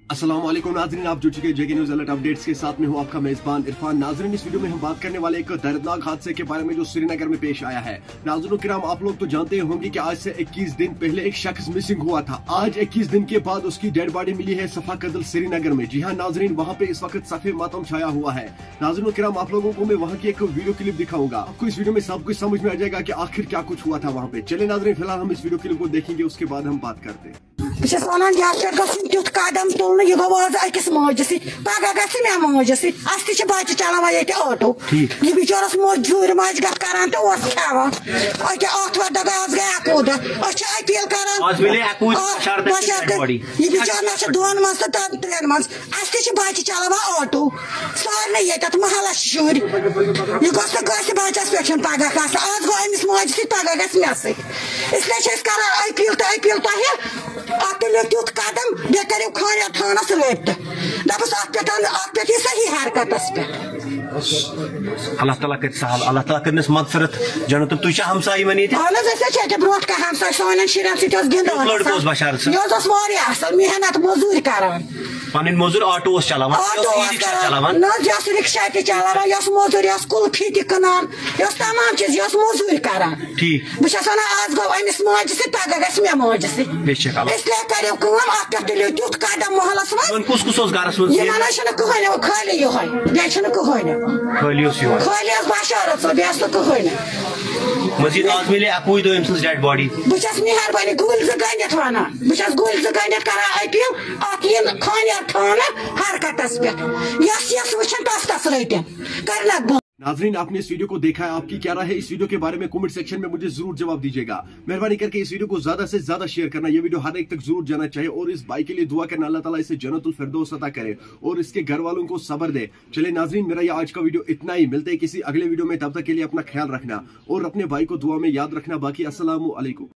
अस्सलाम वालेकुम नाज़रीन, आप जुड़ चुके हैं जेके न्यूज़ अलर्ट अपडेट्स के साथ में हूं आपका मेजबान इरफान। नाज़रीन, इस वीडियो में हम बात करने वाले एक दर्दनाक हादसे के बारे में जो श्रीनगर में पेश आया है। नाज़रीन किराम, आप लोग तो जानते होंगे कि आज से 21 दिन पहले एक शख्स मिसिंग हुआ था। आज 21 दिन के बाद उसकी डेड बॉडी मिली है सफा कदल श्रीनगर में। जी हाँ नाज़रीन, वहाँ पे इस वक्त सफे मातम छाया हुआ है। नाज़रीन किराम, आप लोगों को मैं वहाँ की एक वीडियो क्लिप दिखाऊंगा। आपको इस वीडियो में सब कुछ समझ में आ जाएगा कि आखिर क्या कुछ हुआ था वहाँ पे। चले नाज़रीन, फिलहाल हम इस वीडियो क्लिप को देखेंगे, उसके बाद हम बात करते हैं। तुथ कदम तुल यह गो आज अकिस मोज पगह ग मे मोज अस बच्चे चलान ये ऑटो यह बिचारस मजूर मज करान तो खान आज गया कूद अपील करान यह बिचार ना दोन मज तो त्रेन मज अस बच्चे चलान ऑटो सारे ये महल शुर यह गोस बच्चस पे पगह गस आज गो अमिस मज पगह गस मे इसलिए करान अपील तो तुलो तुथ कदम बे करो खानिया थानस रब्त दपस पे सही हरकतस पे अल्लाह ताला कर सहल, अल्लाह ताला करनस मगफिरत जन्नत। तुझ हमसाई मनी थे अहन अस ब्रोट का हमसाय सोन शुरन सत गिंदान लड़कोस बशार यह वारिया असल मेहनत मजूर करान पन मजूर ऑटो चलावान न रिक्शा ते चलावान यस मजूर यस कुल्फी ते कनान यस तमाम चीज यस मजूर करान। ठीक बस वन आज गो अमिस माज पगह गस मे माज इसलिए करो पे तुलो तुथ कदम महलस मन कुस गरस मन कहन खाली ये बे कहन खाली बशारत बेस कहन मजीद आज मिले अकुई दो अम डेड बॉडी बस मेहरबानी गुल गंडित वन बस गुल गंडित करा अपील खानिया थाना हरकतस पे यस वचन तस रटन कर नाज़रीन, आपने इस वीडियो को देखा है, आपकी क्या राय है इस वीडियो के बारे में कमेंट सेक्शन में मुझे जरूर जवाब दीजिएगा। मेहरबानी करके इस वीडियो को ज्यादा से ज्यादा शेयर करना, ये वीडियो हर एक तक जरूर जाना चाहिए और इस भाई के लिए दुआ करना, अल्लाह ताला इसे जन्नतुल फिरदौस अता करे और इसके घर वालों को सब्र दे। चले नाज़रीन, मेरा ये आज का वीडियो इतना ही। मिलते हैं किसी अगले वीडियो में, तब तक के लिए अपना ख्याल रखना और अपने भाई को दुआ में याद रखना। बाकी अस्सलामु अलैकुम।